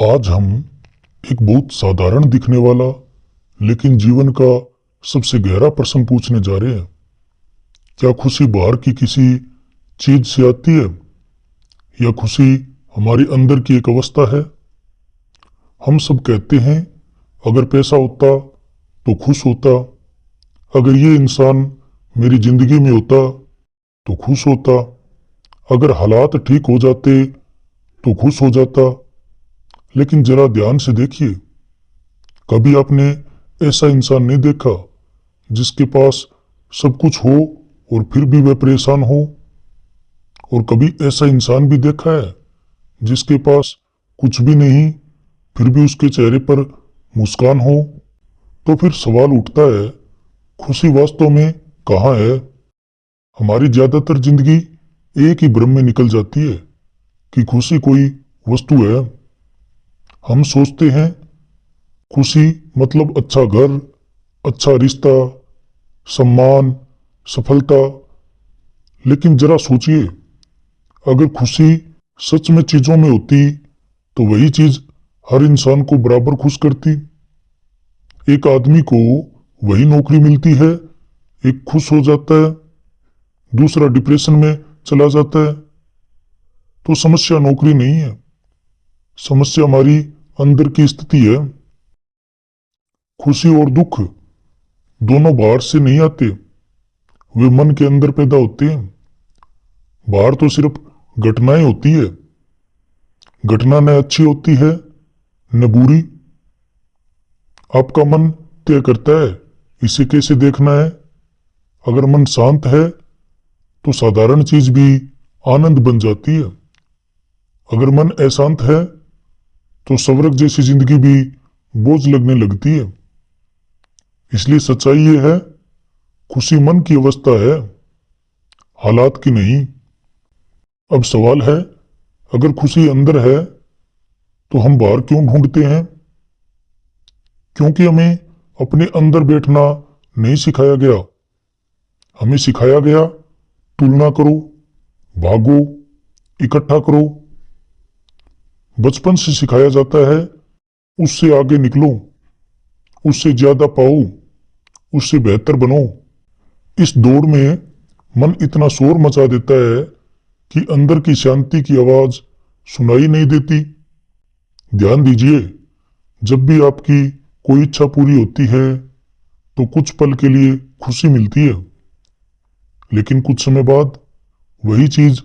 आज हम एक बहुत साधारण दिखने वाला लेकिन जीवन का सबसे गहरा प्रश्न पूछने जा रहे हैं। क्या खुशी बाहर की किसी चीज से आती है या खुशी हमारी अंदर की एक अवस्था है? हम सब कहते हैं अगर पैसा होता तो खुश होता, अगर ये इंसान मेरी जिंदगी में होता तो खुश होता, अगर हालात ठीक हो जाते तो खुश हो जाता। लेकिन जरा ध्यान से देखिए, कभी आपने ऐसा इंसान नहीं देखा जिसके पास सब कुछ हो और फिर भी वह परेशान हो? और कभी ऐसा इंसान भी देखा है जिसके पास कुछ भी नहीं फिर भी उसके चेहरे पर मुस्कान हो? तो फिर सवाल उठता है, खुशी वास्तव में कहाँ है? हमारी ज्यादातर जिंदगी एक ही भ्रम में निकल जाती है कि खुशी कोई वस्तु है। हम सोचते हैं खुशी मतलब अच्छा घर, अच्छा रिश्ता, सम्मान, सफलता। लेकिन जरा सोचिए, अगर खुशी सच में चीजों में होती तो वही चीज हर इंसान को बराबर खुश करती। एक आदमी को वही नौकरी मिलती है, एक खुश हो जाता है, दूसरा डिप्रेशन में चला जाता है। तो समस्या नौकरी नहीं है, समस्या हमारी अंदर की स्थिति है। खुशी और दुख दोनों बाहर से नहीं आते, वे मन के अंदर पैदा होते हैं। बाहर तो सिर्फ घटनाएं होती है, घटना न अच्छी होती है न बुरी। आपका मन तय करता है इसे कैसे देखना है। अगर मन शांत है तो साधारण चीज भी आनंद बन जाती है, अगर मन अशांत है तो स्वर्ग जैसी जिंदगी भी बोझ लगने लगती है। इसलिए सच्चाई ये है, खुशी मन की अवस्था है, हालात की नहीं। अब सवाल है, अगर खुशी अंदर है तो हम बाहर क्यों ढूंढते हैं? क्योंकि हमें अपने अंदर बैठना नहीं सिखाया गया। हमें सिखाया गया तुलना करो, भागो, इकट्ठा करो। बचपन से सिखाया जाता है उससे आगे निकलो, उससे ज्यादा पाओ, उससे बेहतर बनो। इस दौड़ में मन इतना शोर मचा देता है कि अंदर की शांति की आवाज सुनाई नहीं देती। ध्यान दीजिए, जब भी आपकी कोई इच्छा पूरी होती है तो कुछ पल के लिए खुशी मिलती है, लेकिन कुछ समय बाद वही चीज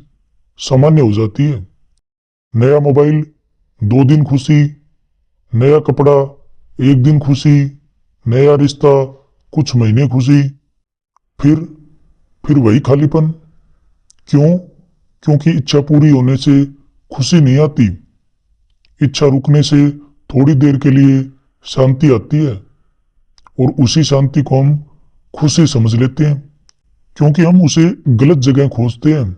सामान्य हो जाती है। नया मोबाइल 2 दिन खुशी, नया कपड़ा 1 दिन खुशी, नया रिश्ता कुछ महीने खुशी, फिर वही खालीपन। क्यों? क्योंकि इच्छा पूरी होने से खुशी नहीं आती, इच्छा रुकने से थोड़ी देर के लिए शांति आती है और उसी शांति को हम खुशी समझ लेते हैं, क्योंकि हम उसे गलत जगह खोजते हैं।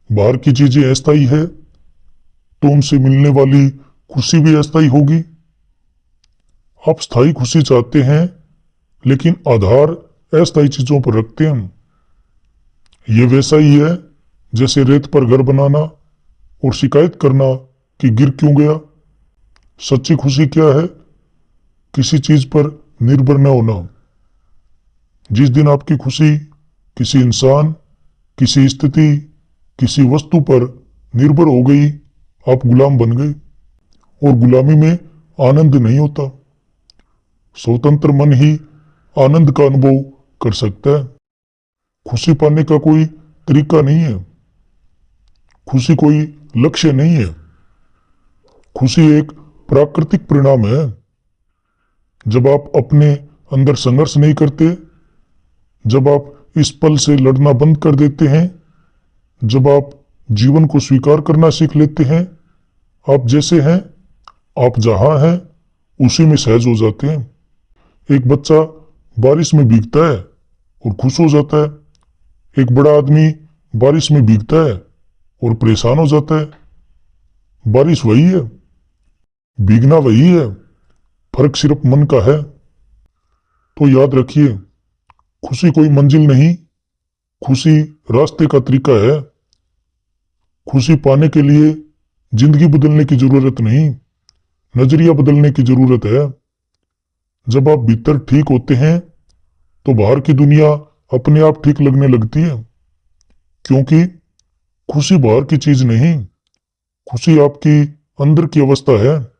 बाहर की चीजें अस्थायी है तो उनसे मिलने वाली खुशी भी अस्थायी होगी। आप स्थायी खुशी चाहते हैं लेकिन आधार अस्थायी चीजों पर रखते हैं। ये वैसा ही है जैसे रेत पर घर बनाना और शिकायत करना कि गिर क्यों गया। सच्ची खुशी क्या है? किसी चीज पर निर्भर न होना। जिस दिन आपकी खुशी किसी इंसान, किसी स्थिति, किसी वस्तु पर निर्भर हो गई, आप गुलाम बन गए। और गुलामी में आनंद नहीं होता। स्वतंत्र मन ही आनंद का अनुभव कर सकता है। खुशी पाने का कोई तरीका नहीं है, खुशी कोई लक्ष्य नहीं है, खुशी एक प्राकृतिक परिणाम है। जब आप अपने अंदर संघर्ष नहीं करते, जब आप इस पल से लड़ना बंद कर देते हैं, जब आप जीवन को स्वीकार करना सीख लेते हैं, आप जैसे हैं, आप जहां हैं उसी में सहज हो जाते हैं। एक बच्चा बारिश में भीगता है और खुश हो जाता है, एक बड़ा आदमी बारिश में भीगता है और परेशान हो जाता है। बारिश वही है, भीगना वही है, फर्क सिर्फ मन का है। तो याद रखिए, खुशी कोई मंजिल नहीं, खुशी रास्ते का तरीका है। खुशी पाने के लिए जिंदगी बदलने की जरूरत नहीं, नजरिया बदलने की जरूरत है। जब आप भीतर ठीक होते हैं तो बाहर की दुनिया अपने आप ठीक लगने लगती है। क्योंकि खुशी बाहर की चीज नहीं, खुशी आपकी अंदर की अवस्था है।